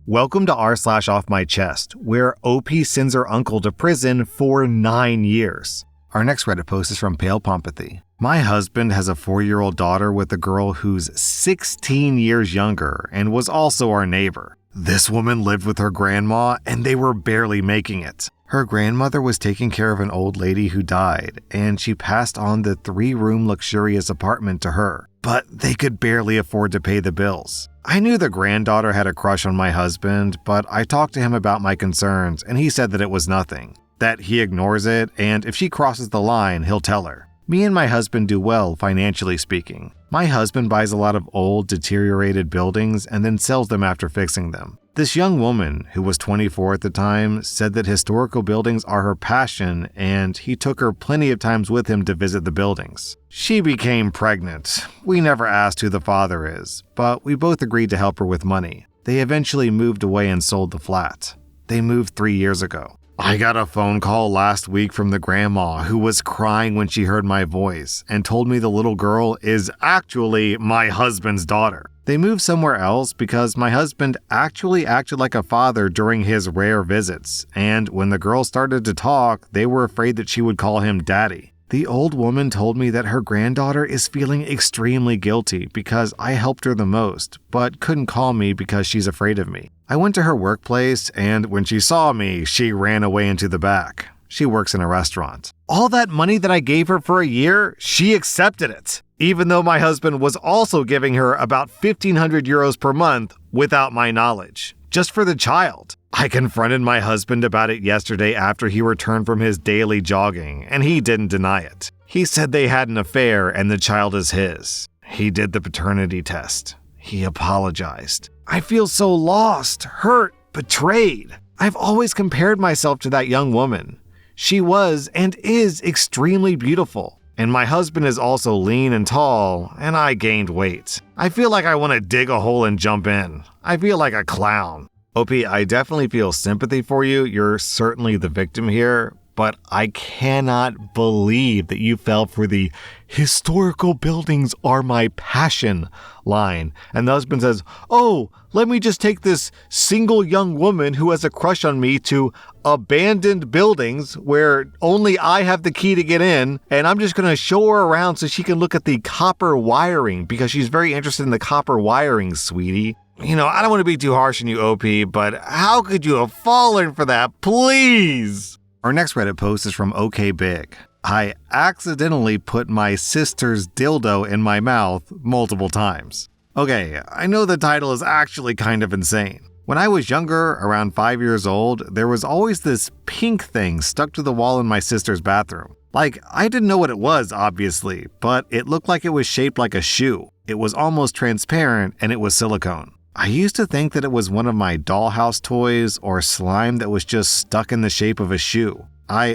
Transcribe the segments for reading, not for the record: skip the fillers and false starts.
Welcome to rSlash Offmychest, where OP sends her uncle to prison for 9 years. Our next Reddit post is from Pale Pompathy. My husband has a 4-year-old daughter with a girl who's 16 years younger and was also our neighbor. This woman lived with her grandma and they were barely making it. Her grandmother was taking care of an old lady who died, and she passed on the 3-room luxurious apartment to her, but they could barely afford to pay the bills. I knew the granddaughter had a crush on my husband, but I talked to him about my concerns and he said that it was nothing, that he ignores it, and if she crosses the line, he'll tell her. Me and my husband do well, financially speaking. My husband buys a lot of old, deteriorated buildings and then sells them after fixing them. This young woman, who was 24 at the time, said that historical buildings are her passion, and he took her plenty of times with him to visit the buildings. She became pregnant. We never asked who the father is, but we both agreed to help her with money. They eventually moved away and sold the flat. They moved 3 years ago. I got a phone call last week from the grandma who was crying when she heard my voice and told me the little girl is actually my husband's daughter. They moved somewhere else because my husband actually acted like a father during his rare visits, and when the girl started to talk, they were afraid that she would call him daddy. The old woman told me that her granddaughter is feeling extremely guilty because I helped her the most, but couldn't call me because she's afraid of me. I went to her workplace, and when she saw me, she ran away into the back. She works in a restaurant. All that money that I gave her for a year, she accepted it, even though my husband was also giving her about 1,500 euros per month without my knowledge, just for the child. I confronted my husband about it yesterday after he returned from his daily jogging, and he didn't deny it. He said they had an affair and the child is his. He did the paternity test. He apologized. I feel so lost, hurt, betrayed. I've always compared myself to that young woman. She was and is extremely beautiful. And my husband is also lean and tall, and I gained weight. I feel like I want to dig a hole and jump in. I feel like a clown. OP, I definitely feel sympathy for you. You're certainly the victim here, but I cannot believe that you fell for the historical buildings are my passion line. And the husband says, oh, let me just take this single young woman who has a crush on me to abandoned buildings where only I have the key to get in, and I'm just going to show her around so she can look at the copper wiring because she's very interested in the copper wiring, sweetie. You know, I don't want to be too harsh on you, OP, but how could you have fallen for that? Please! Our next Reddit post is from OK Big. I accidentally put my sister's dildo in my mouth multiple times. Okay, I know the title is actually kind of insane. When I was younger, around 5 years old, there was always this pink thing stuck to the wall in my sister's bathroom. Like, I didn't know what it was, obviously, but it looked like it was shaped like a shoe. It was almost transparent and it was silicone. I used to think that it was one of my dollhouse toys or slime that was just stuck in the shape of a shoe. I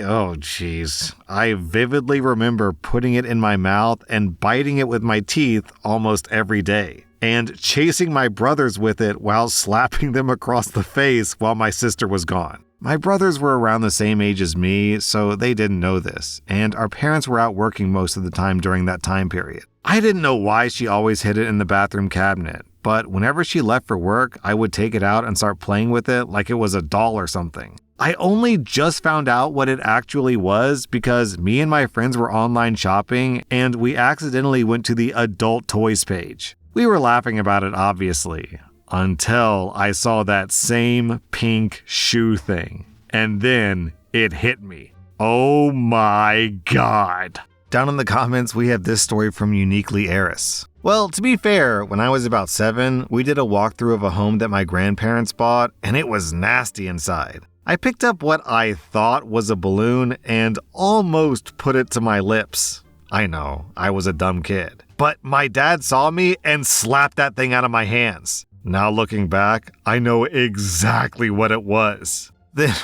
vividly remember putting it in my mouth and biting it with my teeth almost every day, and chasing my brothers with it while slapping them across the face while my sister was gone. My brothers were around the same age as me, so they didn't know this, and our parents were out working most of the time during that time period. I didn't know why she always hid it in the bathroom cabinet, but whenever she left for work, I would take it out and start playing with it like it was a doll or something. I only just found out what it actually was because me and my friends were online shopping and we accidentally went to the adult toys page. We were laughing about it, obviously, until I saw that same pink shoe thing. And then it hit me. Oh my God. Down in the comments, we have this story from Uniquely Eris. Well, to be fair, when I was about 7, we did a walkthrough of a home that my grandparents bought, and it was nasty inside. I picked up what I thought was a balloon and almost put it to my lips. I know, I was a dumb kid. But my dad saw me and slapped that thing out of my hands. Now looking back, I know exactly what it was. Then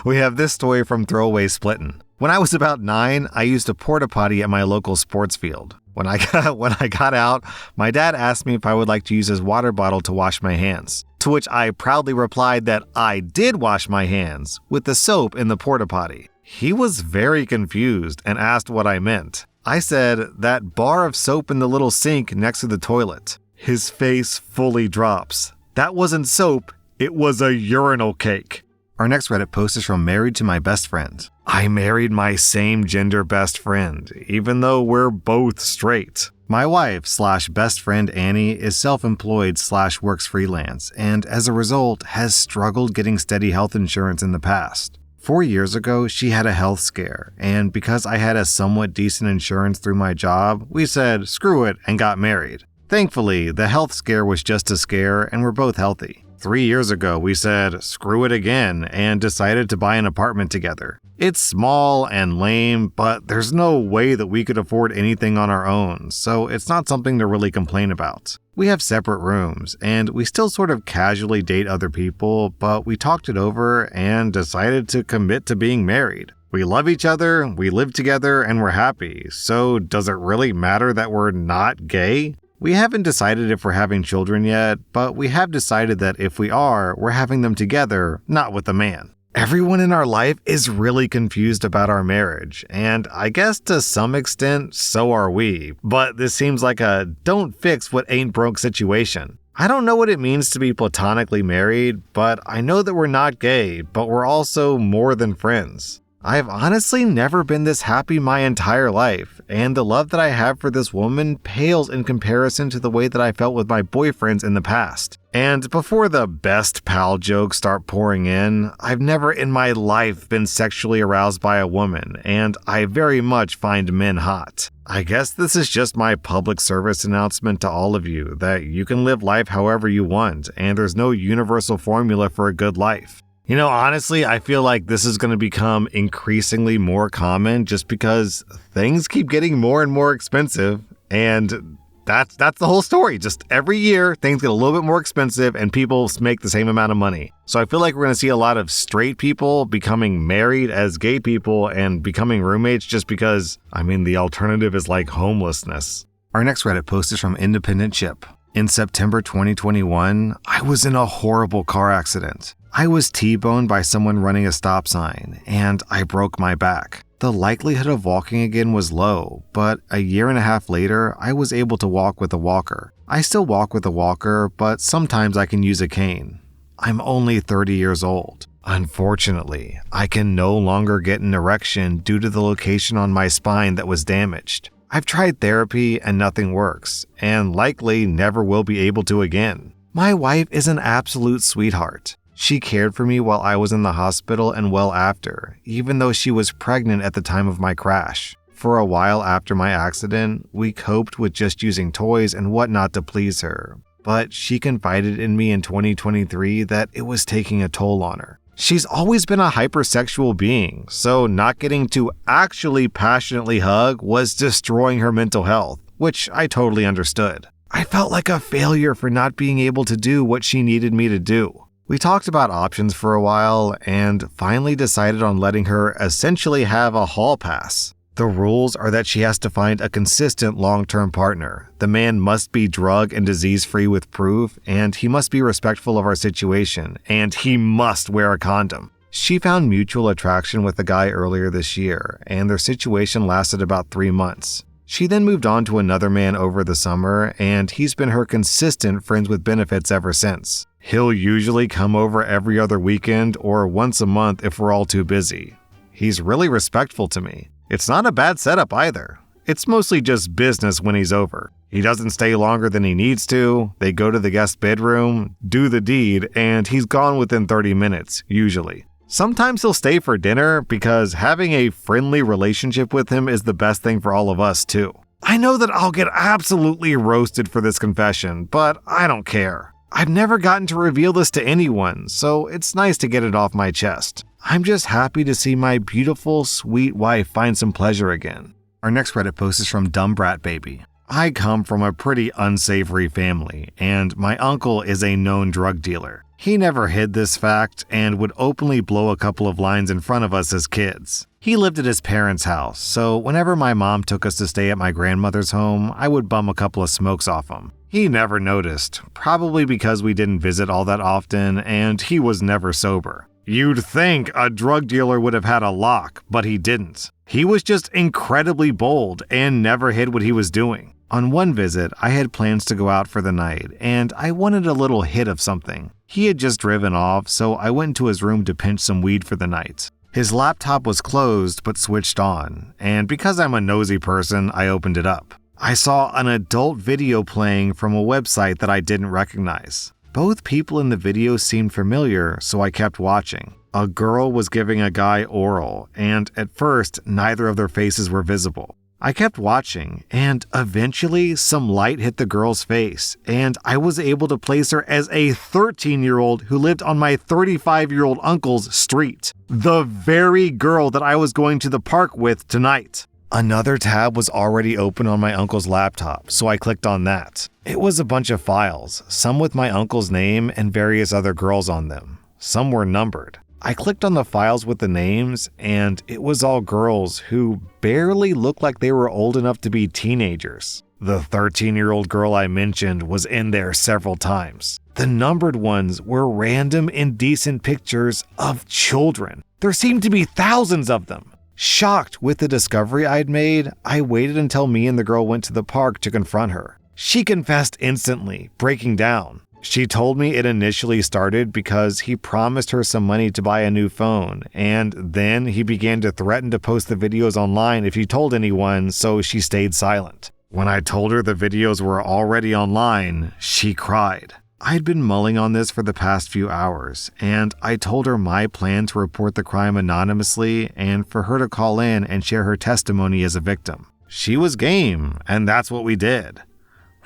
we have this story from Throwaway Splittin'. When I was about 9, I used a porta potty at my local sports field. When I got out, my dad asked me if I would like to use his water bottle to wash my hands, to which I proudly replied that I did wash my hands with the soap in the porta potty. He was very confused and asked what I meant. I said, that bar of soap in the little sink next to the toilet. His face fully drops. That wasn't soap, It was a urinal cake. Our next Reddit post is from Married to My Best Friend. I married my same gender best friend, even though we're both straight. My wife/best friend Annie is self-employed/works freelance, and as a result has struggled getting steady health insurance in the past. 4 years ago, she had a health scare, and because I had a somewhat decent insurance through my job, we said, screw it, and got married. Thankfully, the health scare was just a scare, and we're both healthy. 3 years ago, we said, screw it again, and decided to buy an apartment together. It's small and lame, but there's no way that we could afford anything on our own, so it's not something to really complain about. We have separate rooms, and we still sort of casually date other people, but we talked it over and decided to commit to being married. We love each other, we live together, and we're happy, so does it really matter that we're not gay? We haven't decided if we're having children yet, but we have decided that if we are, we're having them together, not with a man. Everyone in our life is really confused about our marriage, and I guess to some extent, so are we, but this seems like a don't fix what ain't broke situation. I don't know what it means to be platonically married, but I know that we're not gay, but we're also more than friends. I've honestly never been this happy my entire life, and the love that I have for this woman pales in comparison to the way that I felt with my boyfriends in the past. And before the best pal jokes start pouring in, I've never in my life been sexually aroused by a woman, and I very much find men hot. I guess this is just my public service announcement to all of you that you can live life however you want, and there's no universal formula for a good life. You know, honestly, I feel like this is going to become increasingly more common just because things keep getting more and more expensive, and that's the whole story. Just every year, things get a little bit more expensive and people make the same amount of money. So I feel like we're going to see a lot of straight people becoming married as gay people and becoming roommates just because, the alternative is like homelessness. Our next Reddit post is from Independent Chip. In September 2021, I was in a horrible car accident. I was T-boned by someone running a stop sign, and I broke my back. The likelihood of walking again was low, but a year and a half later, I was able to walk with a walker. I still walk with a walker, but sometimes I can use a cane. I'm only 30 years old. Unfortunately, I can no longer get an erection due to the location on my spine that was damaged. I've tried therapy and nothing works, and likely never will be able to again. My wife is an absolute sweetheart. She cared for me while I was in the hospital and well after, even though she was pregnant at the time of my crash. For a while after my accident, we coped with just using toys and whatnot to please her, but she confided in me in 2023 that it was taking a toll on her. She's always been a hypersexual being, so not getting to actually passionately hug was destroying her mental health, which I totally understood. I felt like a failure for not being able to do what she needed me to do. We talked about options for a while and finally decided on letting her essentially have a hall pass. The rules are that she has to find a consistent long-term partner. The man must be drug and disease-free with proof, and he must be respectful of our situation, and he must wear a condom. She found mutual attraction with a guy earlier this year, and their situation lasted about 3 months. She then moved on to another man over the summer, and he's been her consistent friends with benefits ever since. He'll usually come over every other weekend or once a month if we're all too busy. He's really respectful to me. It's not a bad setup either. It's mostly just business when he's over. He doesn't stay longer than he needs to, they go to the guest bedroom, do the deed, and he's gone within 30 minutes, usually. Sometimes he'll stay for dinner because having a friendly relationship with him is the best thing for all of us too. I know that I'll get absolutely roasted for this confession, but I don't care. I've never gotten to reveal this to anyone, so it's nice to get it off my chest. I'm just happy to see my beautiful, sweet wife find some pleasure again. Our next Reddit post is from Dumb Brat Baby. I come from a pretty unsavory family, and my uncle is a known drug dealer. He never hid this fact and would openly blow a couple of lines in front of us as kids. He lived at his parents' house, so whenever my mom took us to stay at my grandmother's home, I would bum a couple of smokes off him. He never noticed, probably because we didn't visit all that often and he was never sober. You'd think a drug dealer would have had a lock, but he didn't. He was just incredibly bold and never hid what he was doing. On one visit, I had plans to go out for the night, and I wanted a little hit of something. He had just driven off, so I went into his room to pinch some weed for the night. His laptop was closed but switched on, and because I'm a nosy person, I opened it up. I saw an adult video playing from a website that I didn't recognize. Both people in the video seemed familiar, so I kept watching. A girl was giving a guy oral, and at first, neither of their faces were visible. I kept watching, and eventually some light hit the girl's face, and I was able to place her as a 13-year-old who lived on my 35-year-old uncle's street. The very girl that I was going to the park with tonight. Another tab was already open on my uncle's laptop, so I clicked on that. It was a bunch of files, some with my uncle's name and various other girls on them. Some were numbered. I clicked on the files with the names, and it was all girls who barely looked like they were old enough to be teenagers. The 13-year-old girl I mentioned was in there several times. The numbered ones were random indecent pictures of children. There seemed to be thousands of them. Shocked with the discovery I'd made, I waited until me and the girl went to the park to confront her. She confessed instantly, breaking down. She told me it initially started because he promised her some money to buy a new phone, and then he began to threaten to post the videos online if he told anyone, so she stayed silent. When I told her the videos were already online, she cried. I'd been mulling on this for the past few hours, and I told her my plan to report the crime anonymously and for her to call in and share her testimony as a victim. She was game, and that's what we did.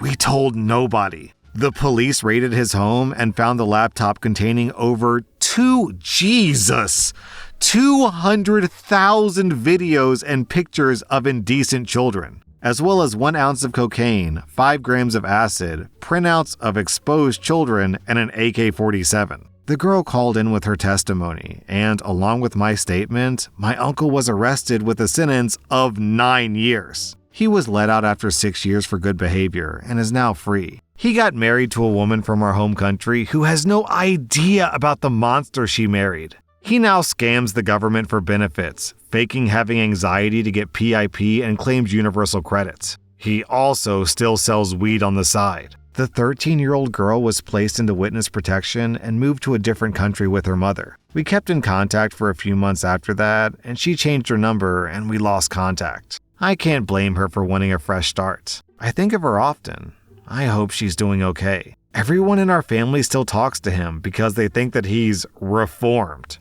We told nobody. The police raided his home and found the laptop containing over 200,000 videos and pictures of indecent children, as well as 1 ounce of cocaine, 5 grams of acid, printouts of exposed children, and an AK-47. The girl called in with her testimony, and along with my statement, my uncle was arrested with a sentence of 9 years. He was let out after 6 years for good behavior and is now free. He got married to a woman from our home country who has no idea about the monster she married. He now scams the government for benefits, faking having anxiety to get PIP and claims universal credit. He also still sells weed on the side. The 13-year-old girl was placed into witness protection and moved to a different country with her mother. We kept in contact for a few months after that, and she changed her number and we lost contact. I can't blame her for wanting a fresh start. I think of her often. I hope she's doing okay. Everyone in our family still talks to him because they think that he's reformed.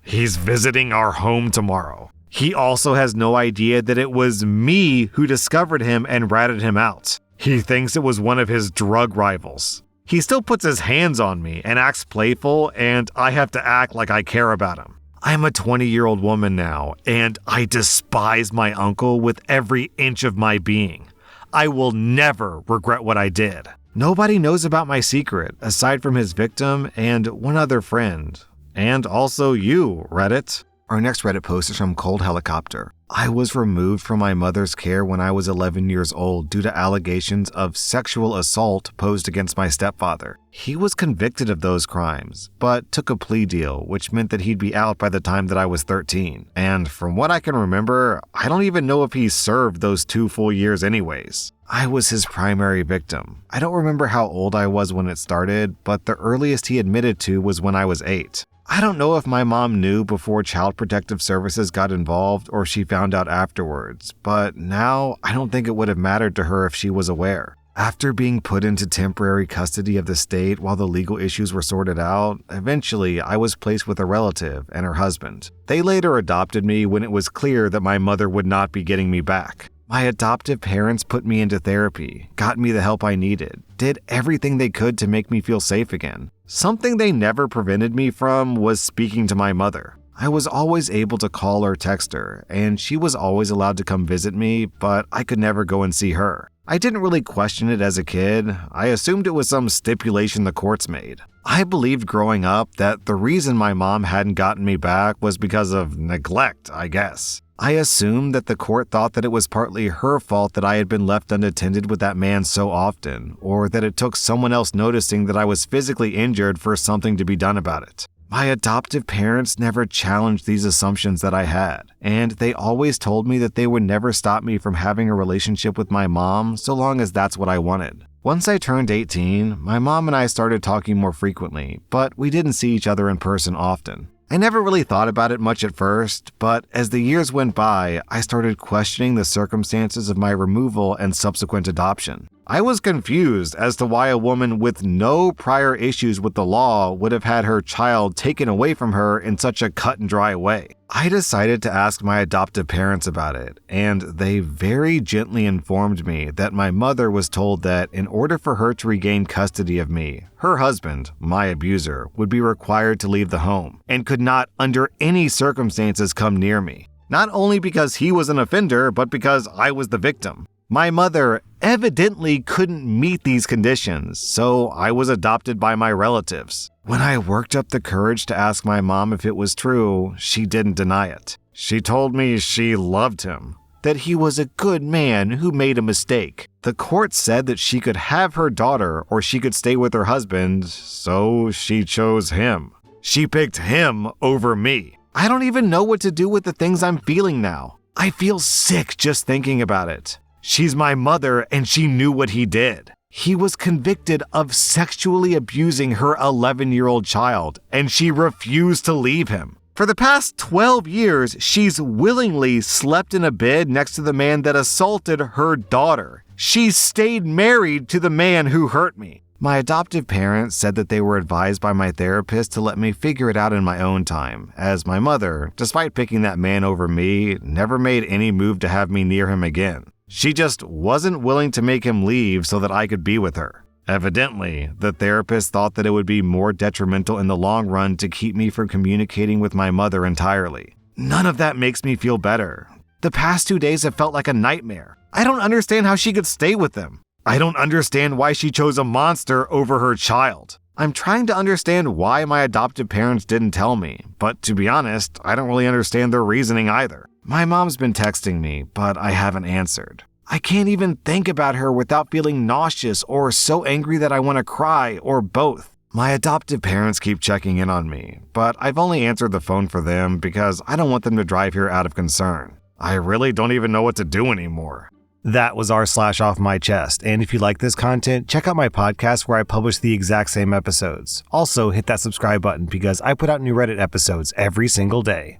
He's visiting our home tomorrow. He also has no idea that it was me who discovered him and ratted him out. He thinks it was one of his drug rivals. He still puts his hands on me and acts playful, and I have to act like I care about him. I'm a 20-year-old woman now, and I despise my uncle with every inch of my being. I will never regret what I did. Nobody knows about my secret, aside from his victim and one other friend. And also you, Reddit. Our next Reddit post is from Cold Helicopter. I was removed from my mother's care when I was 11 years old due to allegations of sexual assault posed against my stepfather. He was convicted of those crimes, but took a plea deal, which meant that he'd be out by the time that I was 13. And from what I can remember, I don't even know if he served those 2 full years anyways. I was his primary victim. I don't remember how old I was when it started, but the earliest he admitted to was when I was 8. I don't know if my mom knew before Child Protective Services got involved or she found out afterwards, but now I don't think it would have mattered to her if she was aware. After being put into temporary custody of the state while the legal issues were sorted out, eventually I was placed with a relative and her husband. They later adopted me when it was clear that my mother would not be getting me back. My adoptive parents put me into therapy, got me the help I needed, did everything they could to make me feel safe again. Something they never prevented me from was speaking to my mother. I was always able to call or text her, and she was always allowed to come visit me, but I could never go and see her. I didn't really question it as a kid. I assumed it was some stipulation the courts made. I believed growing up that the reason my mom hadn't gotten me back was because of neglect, I guess. I assumed that the court thought that it was partly her fault that I had been left unattended with that man so often, or that it took someone else noticing that I was physically injured for something to be done about it. My adoptive parents never challenged these assumptions that I had, and they always told me that they would never stop me from having a relationship with my mom so long as that's what I wanted. Once I turned 18, my mom and I started talking more frequently, but we didn't see each other in person often. I never really thought about it much at first, but as the years went by, I started questioning the circumstances of my removal and subsequent adoption. I was confused as to why a woman with no prior issues with the law would have had her child taken away from her in such a cut and dry way. I decided to ask my adoptive parents about it, and they very gently informed me that my mother was told that in order for her to regain custody of me, her husband, my abuser, would be required to leave the home and could not under any circumstances come near me. Not only because he was an offender, but because I was the victim. My mother evidently couldn't meet these conditions, so I was adopted by my relatives. When I worked up the courage to ask my mom if it was true, she didn't deny it. She told me she loved him, that he was a good man who made a mistake. The court said that she could have her daughter or she could stay with her husband, so she chose him. She picked him over me. I don't even know what to do with the things I'm feeling now. I feel sick just thinking about it. She's my mother, and she knew what he did. He was convicted of sexually abusing her 11-year-old child, and she refused to leave him. For the past 12 years, she's willingly slept in a bed next to the man that assaulted her daughter. She stayed married to the man who hurt me. My adoptive parents said that they were advised by my therapist to let me figure it out in my own time, as my mother, despite picking that man over me, never made any move to have me near him again. She just wasn't willing to make him leave so that I could be with her. Evidently, the therapist thought that it would be more detrimental in the long run to keep me from communicating with my mother entirely. None of that makes me feel better. The past 2 days have felt like a nightmare. I don't understand how she could stay with them. I don't understand why she chose a monster over her child. I'm trying to understand why my adoptive parents didn't tell me, but to be honest, I don't really understand their reasoning either. My mom's been texting me, but I haven't answered. I can't even think about her without feeling nauseous or so angry that I want to cry, or both. My adoptive parents keep checking in on me, but I've only answered the phone for them because I don't want them to drive here out of concern. I really don't even know what to do anymore. That was rSlash Off My Chest, and if you like this content, check out my podcast where I publish the exact same episodes. Also, hit that subscribe button because I put out new Reddit episodes every single day.